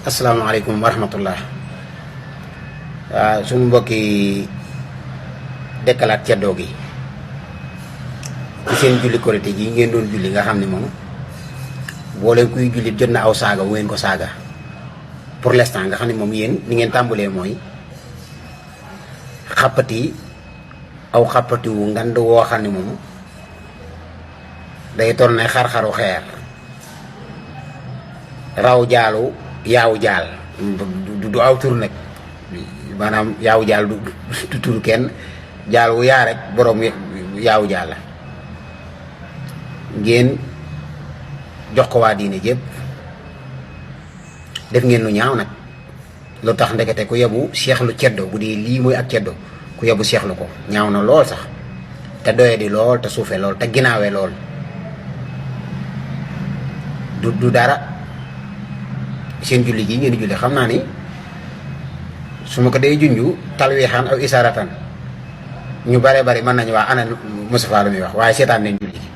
asalaamaaleykum wa rahmatullah. Suñu mbokki dekkalaat ceddoo gi ci seen julli korite gi ngeen doon julli nga xam ne moom boo leen kuy julli jot na aw saaga wu ngeen ko saaga pour l'instant nga xam ne moom yéen ni ngeen tàmbalee mooy xàppati aw xàppati wu ngand woo xam ne moom day toll ne xar-xaru xeer raw jaalu yaaw jaal du aw tur nag maanaam yaaw jaal du tur kenn jaal wu yaa rek borom yaaw jaal la ngeen jox ko waa diine jépp def ngeen lu ñaaw nag lu tax ndekete ku yebu seexlu ceddo bu dee lii mooy ak ceddo ku yebu seexlu ko ñaaw na lool sax te doye di lool te suufe lool te ginaawe lool du dara seen julli gi ngeen di julli xam naa ni su ma ko dee junju talwiixaan aw isaaratan ñu bare bari mën nañu wax ana Moustapha lu muy wax waaye seetaan nañ julli gi.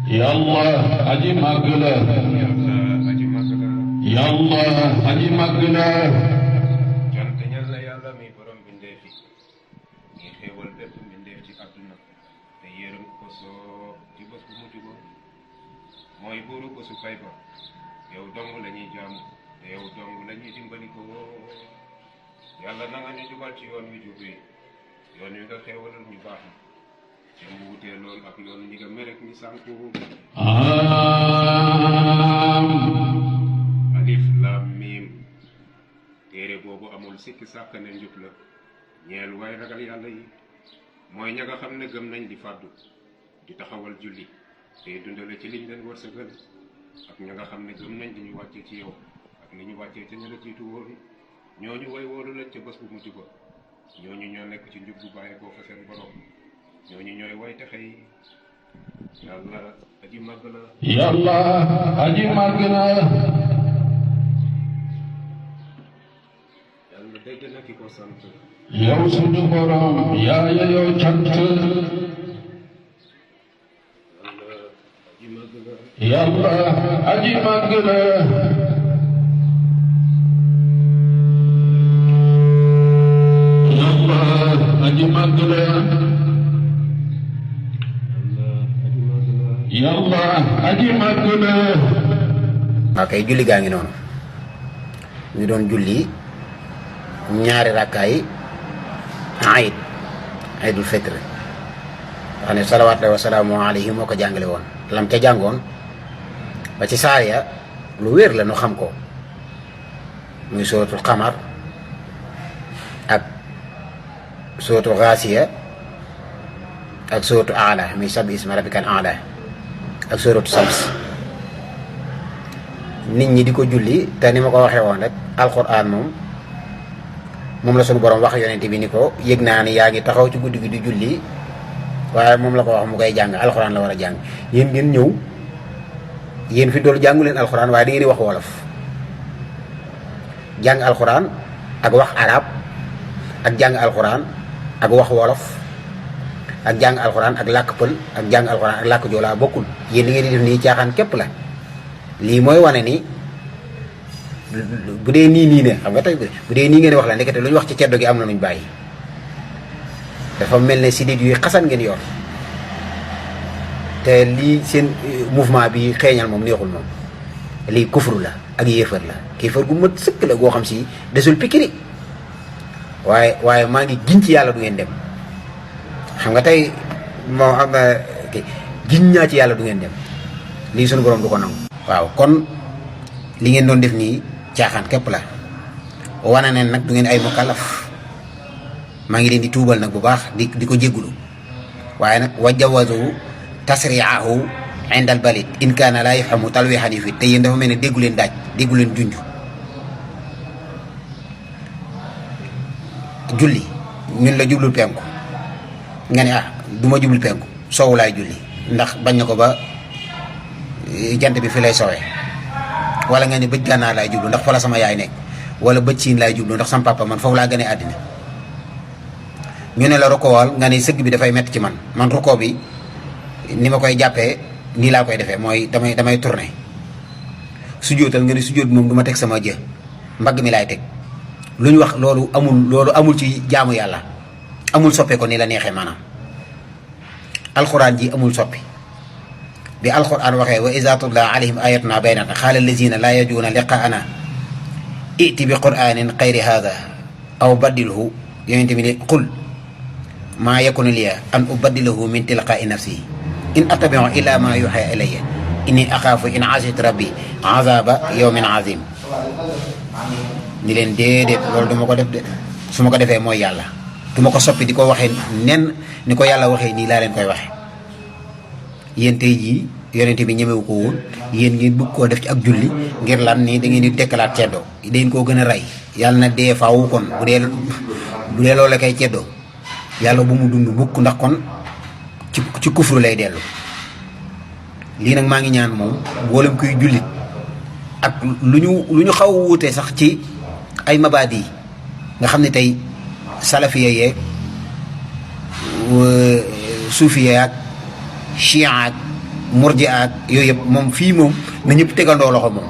Yàlla aji màgg la Yàlla aji màgg la cant ñal na yàlla mi borom bindeef yi ngi xéewal bépp bindeef ci àdduna te yërëm ko soo ci bés bu mujj ba mooy buuru ko su fay ba yow dong la ñuy jaamu te yow dong la ñuy dimbali ko yàlla na nga ñu jubal ci yoon wi jub wi yoon wi nga xéewalal ñu baax na te mu wutee lool ak yoon ñi nga merek ñi sànku alif lam mim téere boobu amul sikki sàkk ne njub la ñeel waaye ragal yàlla yi mooy ña nga xam ne gëm nañ di fàddu di taxawal julli te dundale ci liñ leen wërsëgal ak ña nga xam ne gëm nañ di ñu wàccee ci yow ak ni ñu wàccee ca ña la jiitu woon ñooñu way woolu lañ ca bés bu mujj ba ñooñu ñoo nekk ci njub bu bàyyi koo fa seen borom ñooñu ñooy way texe yi yàlla aji màgg la Yàlla aji màgg la yàlla dégg na ki ko sant yow sunu borom yaa yeyoo cant yàlla aji màgg la Yàlla aji màgg la Yàlla aji màgg la waaw kay julli gaa ngi noonu ñu doon julli ñaari rakkaay aydul fitre wax ne salawaatu wa salaamu alayhi moo ko jàngale woon lam ca jàngoon ba ci saar ya lu wér la nu xam ko muy suratul xamar ak suratul xaasiya ak suratu aala muy sabbi isma rabbikal aala ak suratu sams nit ñi di ko julli te ni ma ko waxee woon rek alquran moom la sunu borom wax yonent bi ni ko yëg naa ni yaa ngi taxaw ci guddi gi di julli waaye moom la ko wax mu koy jàng alquran la war a jàng yéen ngeen ñëw yéen fi doolu jàngu leen alquran waaye da ngeen di wax wolof jàng alquran ak wax arab ak jàng alquran ak wax wolof ak jàng alxuraan ak làkk pël ak jàng alxuraan ak làkk joolaa bokkul yéen li ngeen di def nii caaxaan képp la lii mooy wane ni bu dee nii ne xam nga tey bu dee nii ngeen wax la ndekete lu ñu wax ci ceddo gi am na nuñ bàyyi dafa mel ne sidit yuy xasan ngeen yor te lii seen mouvement bi xeeñal moom neexul moom lii kufru la ak yéefar la kéefar gu mat sëkk la goo xam si desul pikiri waaye maa ngi giñ ci yàlla du ngeen dem xam nga tey moo xam na giñ ñaa ci yàlla du ngeen dem lii sunu borom du ko nangu waaw kon li ngeen doon def nii caaxaan képp la wana neen nag du ngeen ay mukallaf maa ngi leen di tuubal nag bu baax di ko jéggulu waaye nag wa jawazu tasriahu inda al balid in kaana laa yafhamu talwihan yi fi te yéen dafa mel ne déggu leen daaj déggu leen junj julli ñun la jublul penku nga ne du ma jublu penku soowu laay julli ndax bañ na ko ba jant bi fi lay sowee wala nga ni bëj gànnaar laay jublu ndax fa la sama yaay nekk wala bëj siin laay jublu ndax sama papa man foofu laa gënee àddina ñu ne la rukoowal nga ni sëgg bi dafay metti ci man rukoo bi ni ma koy jàppee nii laa koy defee mooy damay tourner sujjóotal nga ni sujjóot bi moom du ma teg sama jë mbagg mi laay teg lu ñu wax loolu amul ci jaamu yàlla amul soppe ko ni la neexee maanaam alxuraan ji amul soppi bi alxuraan waxee wa iza tutla alayhim ayatuna bayyinatin qaala allazina laa yarjuuna liqaa'ana i'ti bi qur'anin xayri hada aw baddilhu yonente bi ne qul maa yakunu liya an ubaddilahu min tilqaa'i nafsi in attabi'u illa ma yuha ilayya inni axaafu in asaytu rabbi azaba yawmin azim ni leen déedéet loolu du ma ko def de su ma ko defee mooy yàlla du ma ko soppi di ko waxee nen ni ko yàlla waxee nii laa leen koy waxe yéen tey jii yonente bi ñemewu ko woon yéen ngeen bëgg koo def ci ak julli ngir lan ni da ngeen di dekkalaat ceddoo dañ koo gën a rey yàlla na dee faawu kon bu dee loolu kay ceddoo yàlla bu mu dund mukk ndax kon ci kufru lay dellu lii nag maa ngi ñaan moom mboolem kuy jullit ak lu ñu xaw a wuute sax ci ay mabaadi yi nga xam ne tey salafiya yeeg suufiya ak chia ak murji ak yooyu yëpp moom fii moom na ñëpp tegandoo loxo moom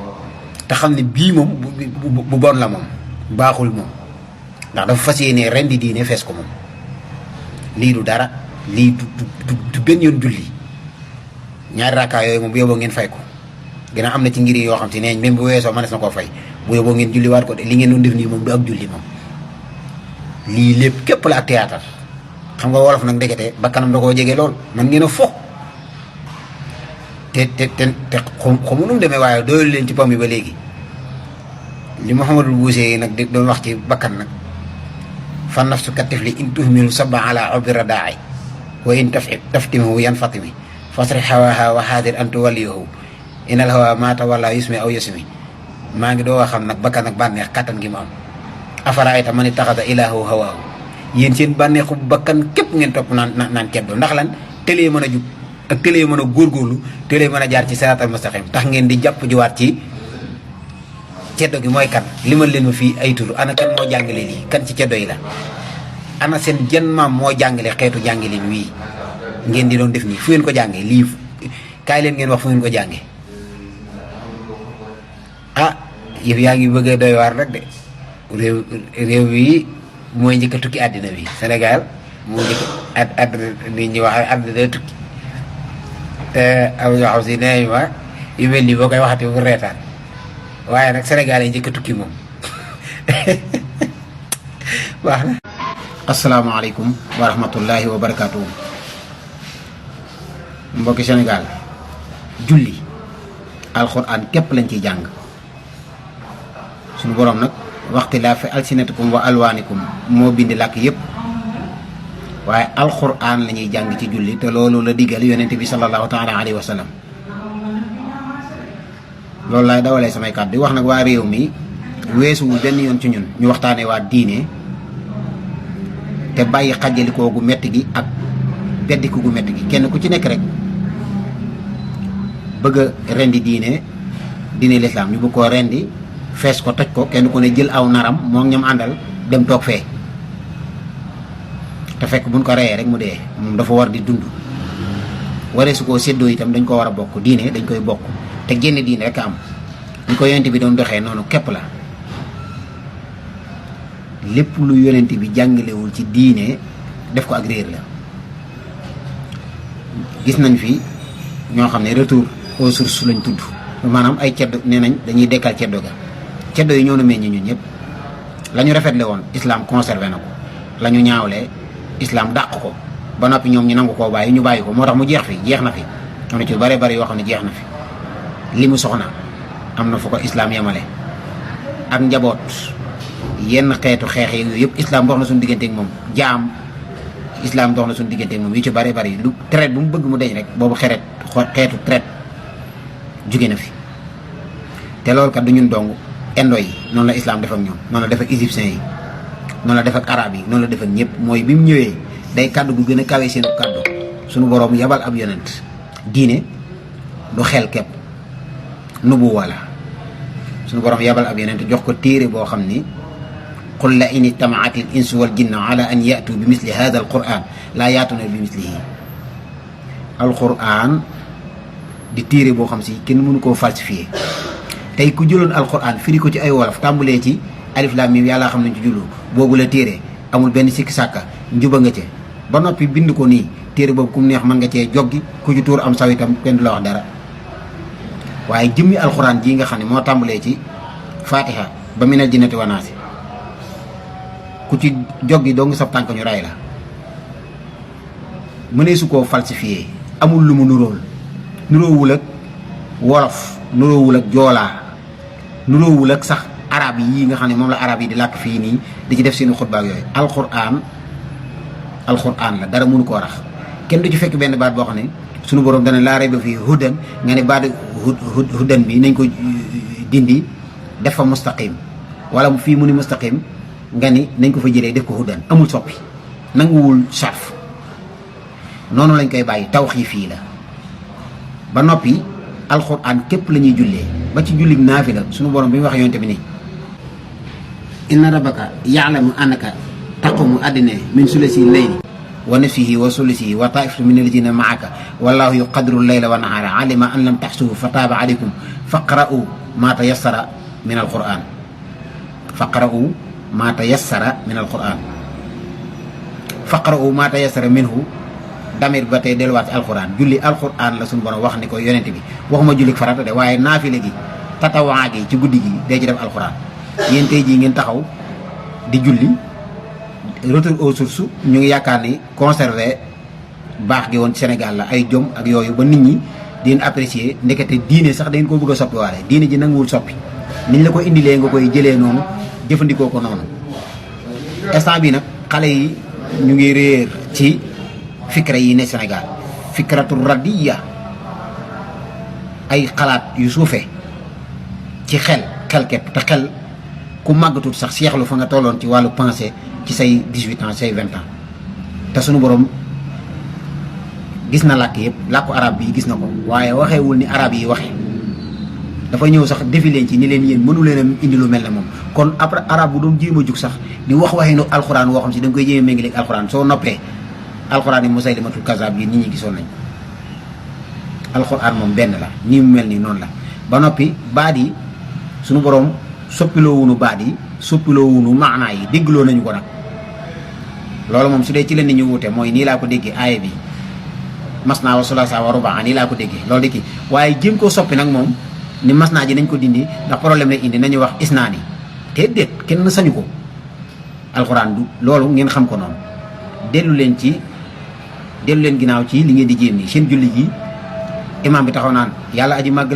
te xam ne bii moom bu bon la moom baaxul moom ndax dafa fas yéene ren di diine fees ko moom lii du dara lii du benn yoon julli ñaari rakkaa yooyu moom bu yóbboo ngeen fay ko gën a am na ci ngir yoo xam te neeñ même bu weesoo mënees na koo fay bu yóbboo ngeen julli waat ko de li ngeen doon def nii moom du ak julli moom lii lépp képp la ak théâtre xam nga wolof nag ndekete ba kanam da koo jege lool man ngeen a fo te xamu nu mu demee waaye doyul leen ci pom bi ba léegi li Mouhamadul Buusee nag di doon wax ci bakkan nag fa nafsu katifli in tuhmilu saba ala ubbi radaa'i wa in taftimahu yan fatimi fasri hawaha wa hadir an tuwalliyahu inal hawa ma tawalla yusmi aw yusmi maa ngi doo xam nag bakkan ak bànneex kattan gi mu am afaraayta man ittaxada ilaahu hawaahu yéen seen bànneexu bakkan képp ngeen topp naan ceddoo ndax lan tëlee mën a jub ak tëlee mën a góorgóorlu tëlee mën a jaar ci siraatal mustaqim tax ngeen di jàpp jiwaat ci ceddo gi mooy kan limal leen ma fii ay tur ana kan moo jàngale lii kan ci ceddo yi la ana seen jën maam moo jàngale xeetu jàngale wii ngeen di doon def nii fu ngeen ko jàngee lii kaay leen ngeen wax fu ngeen ko jàngee ah yëf yaa ngi bëgg a doy waar rek de réew bi mooy njëkk a tukki àddina bi Sénégal moo njëkk àddina nit ñi wax àddina day tukki te am ñoo xam si nee ma yu mel nii boo koy waxati bu reetaan waaye nag Sénégal yi njëkk a tukki moom baax na. asalaamaaleykum wa rahmatullahi wa barakaatuhu. mbokki Sénégal julli alxuraan képp lañ ciy jàng suñu borom nag waxtilaafi alsinatikum wa alwaanikum moo bindi làkk yépp waaye alxuraan la ñuy jàng ci julli te loolu la digal yonent bi sallallahu taala alayhi wa sallam loolu laay dawalee samay kàddu di wax nag waa réew mi weesuwul benn yoon ci ñun ñu waxtaanee waa diine te bàyyi xàjjalikoo gu metti gi ak beddiku gu metti gi kenn ku ci nekk rek bëgg a rendi diine lislaam ñu bëgg koo rendi fees ko toj ko kenn ku ne jël aw naram moom ñam àndal dem toog fee te fekk buñ ko reyee rek mu dee moom dafa war di dund waree su koo séddoo itam dañ ko war a bokk diine dañ koy bokk te génn diine rek am ñu ko yonent bi doon doxee noonu képp la lépp lu yonent bi jàngalewul ci diine def ko ak réer la gis nañ fi ñoo xam ne retour aux sources lañ tudd maanaam ay ceddo nee nañ dañuy dekkal ceddo ga ceddo yi ñoo na meññ ñun ñëpp la ñu rafetle woon islam conservé na ko la ñu ñaawlee islam dàq ko ba noppi ñoom ñu nangu koo bàyyi ñu bàyyi ko moo tax mu jeex fi jeex na fi am na ci bare bari yoo xam ne jeex na fi li mu soxna am na fu ko islam yemale ak njaboot yenn xeetu xeex yi yooyu yëpp islam dox na suñu digganteeg moom jaam islam dox na suñu digganteeg moom yu ci bare bari lu traite bu mu bëgg mu deñ rek boobu xeetu traite jóge na fi te loolu kat du ñun dong indo yi noonu la islam def ak ñoom noonu la def ak égyptiens yi noonu la def ak arab yi noonu la def ak ñëpp mooy bi mu ñëwee day kàddu gu gën a kawe seen kàddu suñu boroom yabal ab yonent diine du xel kepp nubuwa la suñu borom yabal ab yonent jox ko téere boo xam ni qul la in ijtamaat al insu wal jinna ala an yatu bi misli hada al quran laa yaatuna bi mislihi alquran di téere boo xam si kenn mënu koo falsifié tey ku jëloon alquran firi ko ci ay wolof tàmbulee ci alif lam mim yàlla xam nañ ci jullu boobu la téere amul benn sikki sàkka njuba nga ca ba noppi bind ko nii téere boobu ku mu neex mën nga cee joggi ku ci tuur am saw itam kenn du la wax dara waaye jëmmi alxuraan jii nga xam ne moo tàmbalee ci fatiha ba minal jinnati wa naasi ku ci joggi doo nga sab tànk ñu ray la mënee su koo falsifié amul lu mu nuroowul ak wolof nuroowul ak joolaa nuroowul ak sax arab yi nga xam ne moom la arab yi di làkk fii nii di ci def seeni xutba ak yooyu alxuraan la dara mënu koo rax kenn du ci fekk benn baat boo xam ne sunu borom dana laa rayba fii hudan nga ne baat hudan bi nañ ko dindi def fa mustaqim wala fii mu ni mustaqim nga ni nañ ko fa jëlee def ko hudan amul soppi nanguwul sarf noonu lañ koy bàyyi tawxiif fii la ba noppi alxuraan képp la ñuy jullee ba ci jullig naafila sunu borom bi mu wax yonte bi nii inna rabbaka yaalamu annaka taqumu adne min sulasi layli wa nisfihi wa sulisihi wa taifatu min alladina maaka wallahu yuqadiru layla wa nahara alima an lam taxsuhu fa taaba alaykum faqra'u ma tayassara min alquran faqra'u ma tayassara min alquran faqra'u ma tayassara minhu damir ba tey delluwaat ci alquran julli alquran la suñu borom wax ni ko yonente bi waxuma julli farata de waaye naafile gi tatawaa gi ci guddi gi day ci def alquran yéen tey jii ngeen taxaw di julli retour aux sources ñu ngi yaakaar ni conservé baax gi woon ci Sénégal la ay jom ak yooyu ba nit ñi di leen apprécier ndekete diine sax da ngeen koo bëgg a soppi waale diine ji nanguwul soppi niñ la ko indilee nga koy jëlee noonu jëfandikoo ko noonu instant bi nag xale yi ñu ngi réer ci fikra yi ne Sénégal fikratu radiya ay xalaat yu suufee ci xel kepp te xel ku màggatul sax seexlu fa nga tolloon ci wàllu pensée ci say 18 ans say 20 ans te sunu borom gis na làkk yëpp làkku arab bi gis na ko waaye waxeewul ni arab yi waxee dafa ñëw sax defi leen ci ni leen yéen mënu leen a indi lu mel ne moom kon après arab bu doon jéem a jug sax di wax waxee nu alxuraan woo xam si da nga koy jéem a méngale ak alxuraan soo noppee alxuraan yi Musaylimatul Kazaab yi nit ñi gisoon nañ alxuraan moom benn la nii mu mel ni noonu la ba noppi baat yi sunu borom soppiloo wunu baat yi soppiloo wunu maanaa yi déggloo nañu ko nag loolu moom su dee ci la nit ñu wuute mooy nii laa ko déggee aaya bi mas naa wa sulaasa wa rubaa nii laa ko déggee loolu di kii waaye jéem koo soppi nag moom ni mas naa ji nañ ko dindi ndax problème lay indi nañu wax isnaani te déet kenn sañu ko alxuraan du loolu ngeen xam ko noonu dellu leen ginnaaw ci li ngeen di jéem nii seen julli gi imaam bi taxaw naan yàlla aji màgg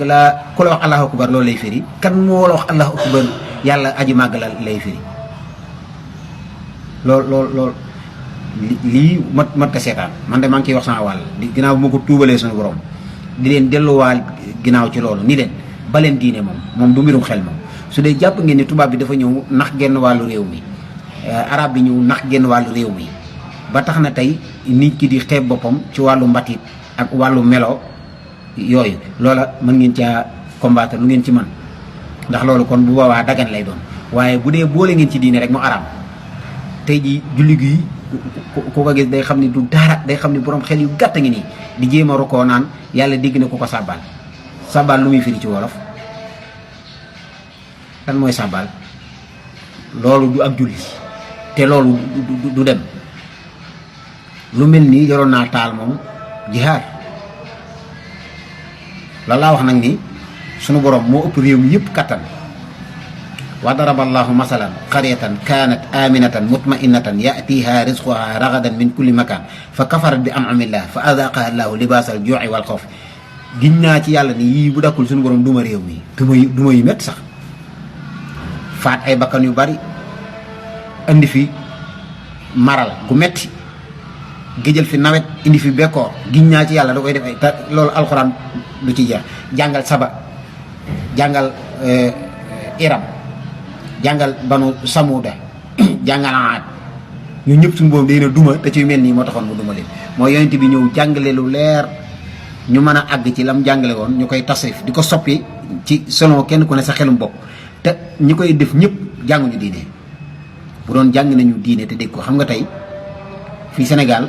la ku la wax allahu akbar loolu lay firi kan moo la wax allahu akbar yàlla aji màgg la lay firi lool lii mat ta seetaan man de maa ngi ciy wax sama wàll di ginnaaw bu ma ko tuubalee suñu borom di leen delluwaal ginnaaw ci loolu ni leen ba leen diine moom du mbirum xel moom su dee jàpp ngeen ni tubaab bi dafa ñëw nax genn wàllu réew mi arab bi ñëw nax genn wàllu réew mi ba tax na tey nit ki di xeeb boppam ci wàllu mbatit ak wàllu melo yooyu loola mën ngeen caa combattre lu ngeen ci mën ndax loolu kon bu boobaa dagan lay doon waaye bu dee boole ngeen ci diine rek mu araam tey ji julli gi ku ko gis day xam ni du dara day xam ni borom xel yu gàtt ngi nii di jéem a rukoo naan yàlla dégg na ku ko sàbbaal lu muy firi ci wolof lan mooy sàbbaal loolu du ak julli te loolu du dem lu mel nii yoroon naa taal moom jihaad loolu laa wax nag ni sunu borom moo ëpp réew mi yëpp kattan wa daraba allahu masalan qaryatan kanat aminatan mutmainatan yatiha rizquha ragadan min kulli makan fa kafarat bi an'amillah fa adaqaha allahu libasal ju'i wal xawf giñ naa ci yàlla ni yii bu dakkul sunu borom duma réew mi duma yu métti sax faat ay bakkan yu bari indi fi maral gu metti géjël fi nawet indi fi bekkoor giñ naa ci yàlla da koy def ay loolu alxuraan du ci jeex jàngal saba jàngal iram jàngal banu samuda jàngal aad ñu ñëpp suñu boobu day na duma te ci mel nii moo taxoon mu duma leen mooy yonent bi ñëw jàngale lu leer ñu mën a àgg ci lam jàngale woon ñu koy tasrif di ko soppi ci selon kenn ku ne sa xelum bopp te ñi koy def ñëpp jànguñu diine bu doon jàng nañu diine te dégg ko xam nga tey fii Sénégal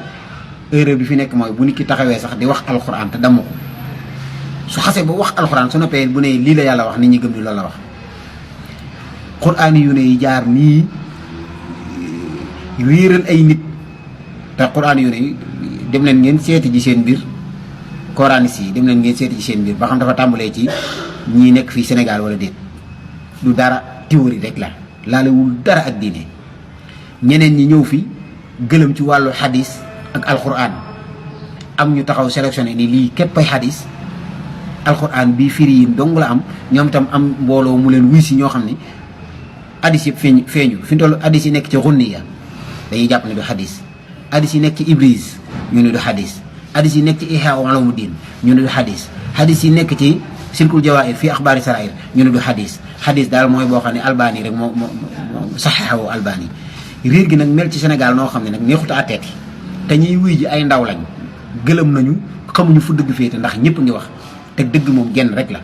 erreur bi fi nekk mooy bu nit ki taxawee sax di wax alxuraan te damm ko su xasee ba wax alxuraan su noppee bu ne lii la yàlla wax nit ñi gëm ni loolu la wax quraan yu ne yi jaar nii réeral ay nit te quraan yu ne yi dem leen ngeen seeti ji seen mbir coranis yi dem leen ngeen seeti ji seen mbir ba xam dafa tàmbalee ci ñii nekk fii Sénégal wala déet du dara théorie rek la laalewul dara ak diine ñeneen ñi ñëw fi gëlëm ci wàllu xadis ak alquran am ñu taxaw sélectionné ni lii képp ay xadis alquran bii firi yi dong la am ñoom itam am mbooloo mu leen wuy si ñoo xam ne hadis yëpp feeñu fi mu toll hadis yi nekk ci xunniya dañuy jàpp ne du xadis hadis yi nekk ci ibris ñu ne du xadis hadis yi nekk ci ihya ulumuddin ñu ne du xadis hadis yi nekk ci silkul jawaahir fii axbaari sarair ñu ne du xadis xadis daal mooy boo xam ne albani rek moo saxaxawu albani réer gi nag mel ci Sénégal noo xam ne nag neexut a atteeti te ñuy wuy ji ay ndaw lañ gëlëm nañu xamuñu fu dëgg féete ndax ñëpp ngi wax te dëgg moom genn rek la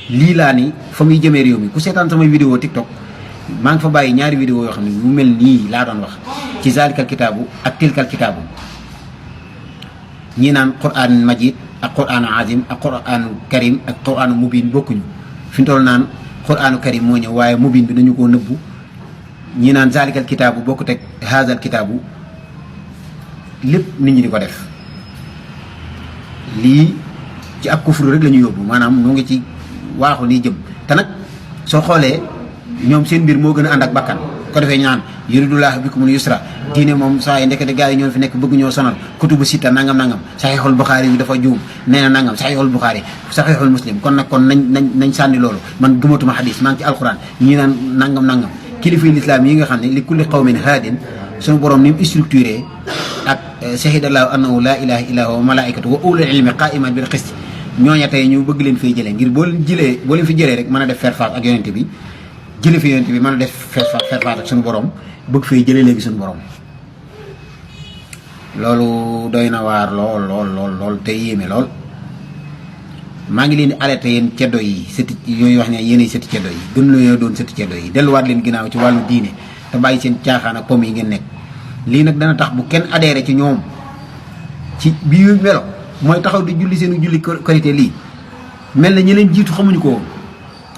lii laa ni fa muy jëmee réew mi ku seetaan samay vidéo TikTok maa ngi fa bàyyi ñaari vidéo yoo xam ne mu mel nii laa doon wax ci zalikal kitaabu ak tilkal kitaabu ñii naan quran majid ak quranu azim ak quranu karim ak quranu mubin bokkuñu fi mu toll naan quranu karim moo ñëw waaye mubin bi dañu koo nëbbu ñii naan zalikal kitaabu bokkut ak hazal kitaabu lépp nit ñi di ko def lii ci ab kufru rek la ñu yóbbu maanaam mu ngi ci waaxu lii jëm te nag soo xoolee ñoom seen mbir moo gën a ànd ak bakkan ko defee ñu naan yuridullahu bikumul yusra diine moom saa yi ndekete gars yi ñoo fi nekk bëgg ñoo sonal kutubu sitta nangam nangam saxiixul buxaari yi dafa juum nee na nangam saxiixul buxaari saxiixul muslim kon nag kon nañ sànni loolu man gëmatuma xadis maa ngi ci alquran ñi naan nangam kilifa lislaam yi nga xam ne li kulli qawmin haadin suñu borom ni mu structuré ak shahidallahu annahu la ilaha illa huwa malaikatu wa ulul ilmi qaiman bil qist ñooña tey ñu bëgg leen fay jëlee ngir boo leen fi jëlee rek mën a def faire face ak yonente bi jële fi yonente bi mën a def faire face ak suñu borom bëgg fay jëlee léegi suñu borom loolu doy na waar lool te yéeme lool maa ngi leen di alerté yéen ceddo yi sëti yooyu wax ne yéenay sëti ceddo yi gën loo doon sëti ceddo yi delluwaat leen ginnaaw ci wàllu diine te bàyyi seen caaxaan ak pom yi ngeen nekk lii nag dana tax bu kenn adhéré ci ñoom ci bii melo mooy taxaw di julli seen julli korité lii mel na ñi leen jiitu xamuñu ko woon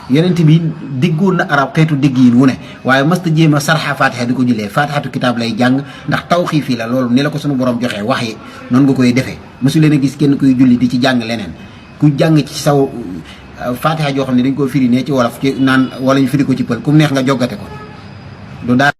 yonent bi déggoon na arab xeetu dégg yi wu ne waaye masta jéem a sarxa fatiha di ko jullee fatihatu kitaab lay jàng ndax tawxiif fii la loolu ni la ko suñu borom joxee wax yi noonu nga koy defee mosu leen a gis kenn kuy julli di ci jàng leneen ku jàng ci saw fatiha joo xam ne dañ koo firi ne ci wolof ci naan wala ñu firi ko ci pël ku mu neex nga joggate ko du daal